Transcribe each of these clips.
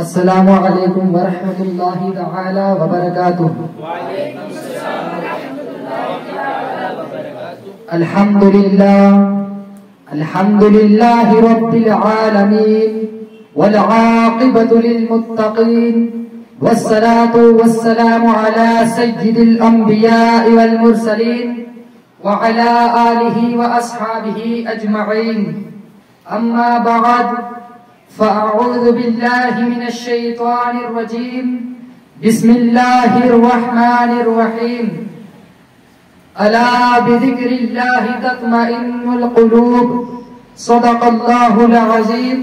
السلام علیکم ورحمۃ اللہ تعالی وبرکاتہ۔ وعلیکم السلام ورحمۃ اللہ تعالی وبرکاتہ۔ الحمد للہ رب العالمین والعاقبۃ للمتقین والصلاة والسلام علی سید الانبیاء والمرسلین وعلی آلہ واصحابہ اجمعین، اما بعد فأعوذ بالله من الشيطان الرجيم، بسم الله الرحمن الرحيم، ألا بذكر الله تطمئن القلوب، صدق الله العظيم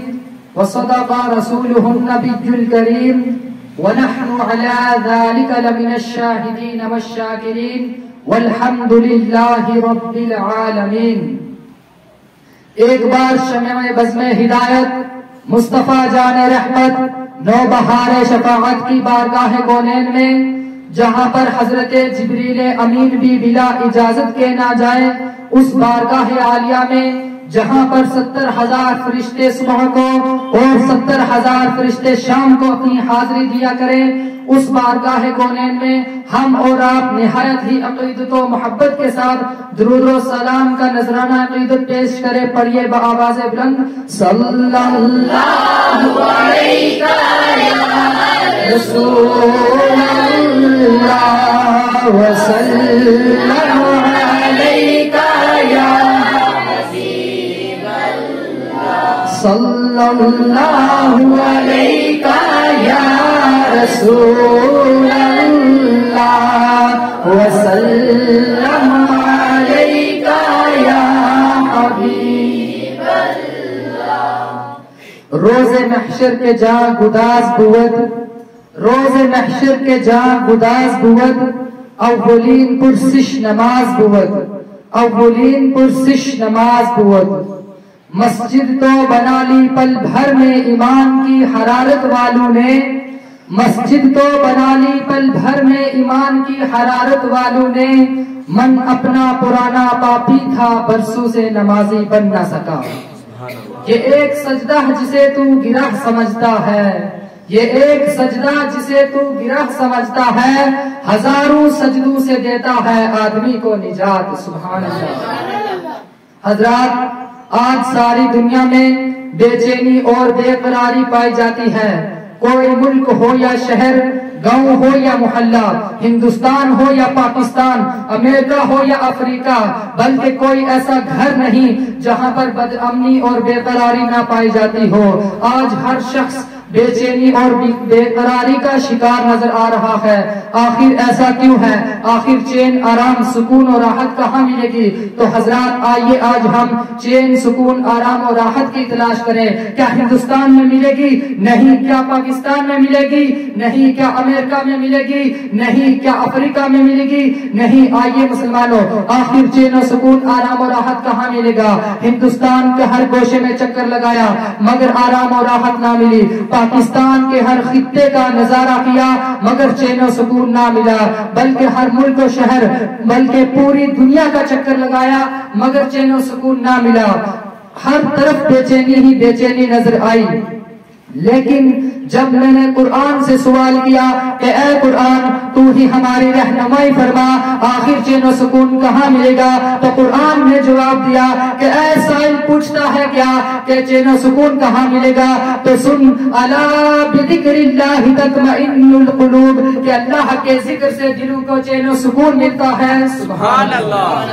وصدق رسوله النبي الكريم، ونحن على ذلك لمن الشاهدين والشاكرين، والحمد لله رب العالمين۔ ایک بار شمع بزم ہدایت مصطفیٰ جان رحمت نوبہار شفاعت کی بارگاہ کونین میں، جہاں پر حضرت جبریل امین بھی بلا اجازت کے نہ جائیں، اس بارگاہ عالیہ میں جہاں پر 70,000 فرشتے صبح کو اور 70,000 فرشتے شام کو اپنی حاضری دیا کریں، اس بارگاہ کونین میں ہم اور آپ نہایت ہی عقیدت و محبت کے ساتھ درود و سلام کا نذرانہ عقیدت پیش کرے۔ پڑھیے بآواز بلند، صلی اللہ علیہ رسول اللہ وسلم علیہ یا حبیب اللہ، صلی اللہ علیہ یا رسول اللہ وسلم علیہ یا حبیب اللہ۔ روز محشر کے جاں گداز بود، روز محشر کے جاں گداز بود، اولین پرسش نماز بود، اولین پرسش نماز بود۔ مسجد تو بنا لی پل بھر میں ایمان کی حرارت والوں نے، مسجد تو بنا لی پل بھر میں ایمان کی حرارت والوں نے، من اپنا پرانا پاپی تھا برسوں سے نمازی بن نہ سکا۔ یہ ایک سجدہ جسے تو گرہ سمجھتا ہے، یہ ایک سجدہ جسے تو گرہ سمجھتا ہے، ہزاروں سجدوں سے دیتا ہے آدمی کو نجات۔ سبحان اللہ۔ حضرات، آج ساری دنیا میں بے چینی اور بے قراری پائی جاتی ہے۔ کوئی ملک ہو یا شہر، گاؤں ہو یا محلہ، ہندوستان ہو یا پاکستان، امریکہ ہو یا افریقہ، بلکہ کوئی ایسا گھر نہیں جہاں پر بد امنی اور بے قراری نہ پائی جاتی ہو۔ آج ہر شخص بے چینی اور بے قراری کا شکار نظر آ رہا ہے۔ آخر ایسا کیوں ہے؟ آخر چین، آرام، سکون اور راحت کہاں ملے گی؟ تو حضرات آئیے آج ہم چین، سکون، آرام اور راحت کی تلاش کریں۔ کیا ہندوستان میں ملے گی؟ نہیں۔ کیا پاکستان میں ملے گی؟ نہیں۔ کیا امریکہ میں ملے گی؟ نہیں۔ کیا افریقہ میں ملے گی؟ نہیں۔ آئیے مسلمانوں، آخر چین و سکون، آرام اور راحت کہاں ملے گا؟ ہندوستان کے ہر گوشے میں چکر لگایا مگر آرام اور راحت نہ ملی، پاکستان کے ہر خطے کا نظارہ کیا مگر چین و سکون نہ ملا، بلکہ ہر ملک و شہر بلکہ پوری دنیا کا چکر لگایا مگر چین و سکون نہ ملا۔ ہر طرف بے چینی ہی بے چینی نظر آئی۔ لیکن جب میں نے قرآن سے سوال کیا کہ اے قرآن تو ہی ہماری رہنمائی فرما، آخر چین و سکون کہاں ملے گا؟ تو قرآن نے جواب دیا کہ اے سائل پوچھتا ہے کیا کہ چین و سکون کہاں ملے گا؟ تو سن، الا بذکر اللہ تطمئن القلوب، کہ اللہ کے ذکر سے دلوں کو چین و سکون ملتا ہے۔ سبحان اللہ۔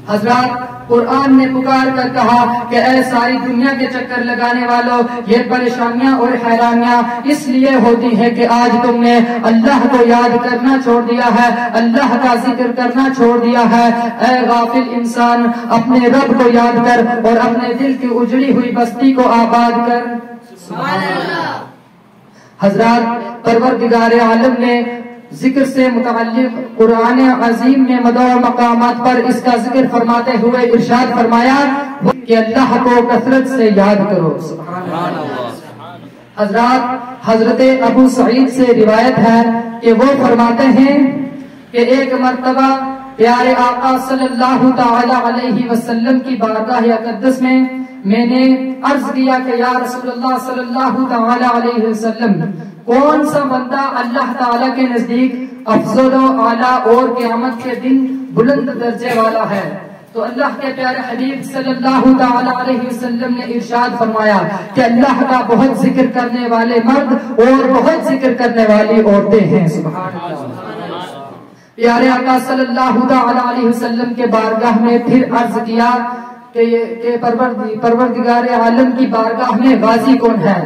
حضرات، قرآن نے پکار کر کہا کہ اے ساری دنیا کے چکر لگانے والوں، یہ پریشانیاں اور حیرانیاں اس لیے ہوتی ہے کہ آج تم نے اللہ کو یاد کرنا چھوڑ دیا ہے، اللہ کا ذکر کرنا چھوڑ دیا ہے۔ اے غافل انسان، اپنے رب کو یاد کر اور اپنے دل کی اجڑی ہوئی بستی کو آباد کر۔ سبحان اللہ۔ حضرات، پروردگار عالم نے ذکر سے متعلق قرآن عظیم میں مدعو مقامات پر اس کا ذکر فرماتے ہوئے ارشاد فرمایا کہ اللہ کو کثرت سے یاد کرو۔ سبحان اللہ۔ حضرات، حضرت ابو سعید سے روایت ہے کہ وہ فرماتے ہیں کہ ایک مرتبہ پیارے آقا صلی اللہ تعالی علیہ وسلم کی بارگاہ اقدس میں میں نے عرض کیا کہ یا رسول اللہ صلی اللہ تعالی علیہ وسلم، کون سا بندہ اللہ تعالی کے نزدیک افضل و اعلیٰ اور قیامت کے دن بلند درجے والا ہے؟ تو اللہ کے پیارے حبیب صلی اللہ تعالی علیہ وسلم نے ارشاد فرمایا کہ اللہ کا بہت ذکر کرنے والے مرد اور بہت ذکر کرنے والی عورتیں ہیں۔ سبحان اللہ۔ پیارے آقا صلی اللہ تعالی علیہ وسلم کے بارگاہ میں پھر عرض کیا کہ پروردگار عالم کی بارگاہ میں غازی کون ہے؟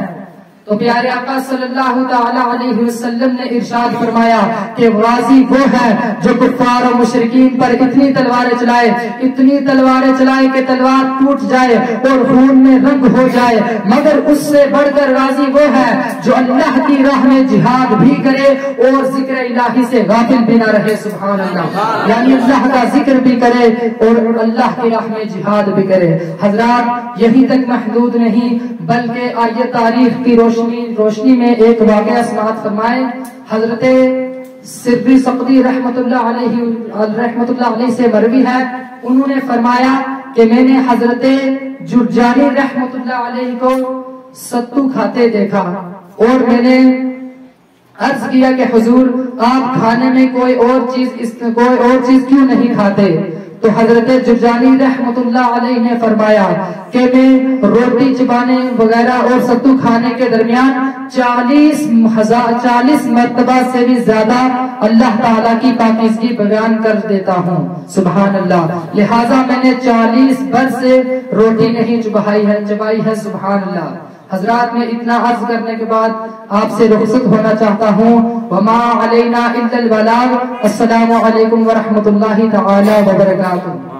تو پیارے آقا صلی اللہ تعالی علیہ وسلم نے ارشاد فرمایا کہ غازی وہ ہے جو کفار و مشرکین پر اتنی تلواریں چلائے کہ تلوار ٹوٹ جائے اور خون میں رنگ ہو جائے، مگر اس سے بڑھ کر غازی وہ ہے جو اللہ کی راہ میں جہاد بھی کرے اور ذکر الہی سے غافل بھی نہ رہے۔ سبحان اللہ، یعنی اللہ کا ذکر بھی کرے اور اللہ کی راہ میں جہاد بھی کرے۔ حضرات یہیں تک محدود نہیں بلکہ آئیے تاریخ کی روشنی میں ایک واقعہ سماعت فرمائے۔ حضرت سری سقطی رحمت اللہ علیہ سے مروی ہے، انہوں نے فرمایا کہ میں نے حضرت جرجانی رحمت اللہ علیہ کو ستو کھاتے دیکھا اور میں نے عرض کیا کہ حضور آپ کھانے میں کوئی اور چیز کیوں نہیں کھاتے؟ تو حضرت جرجانی رحمت اللہ علیہ نے فرمایا کہ میں روٹی چبانے وغیرہ اور ستو کھانے کے درمیان 40 مرتبہ سے بھی زیادہ اللہ تعالیٰ کی پاکیزگی بیان کر دیتا ہوں۔ سبحان اللہ، لہٰذا میں نے 40 بر سے روٹی نہیں چبائی ہے۔ سبحان اللہ۔ حضرات میں اتنا عرض کرنے کے بعد آپ سے رخصت ہونا چاہتا ہوں۔ وما علینا الا البلاغ۔ السلام علیکم ورحمۃ اللہ تعالی وبرکاتہ۔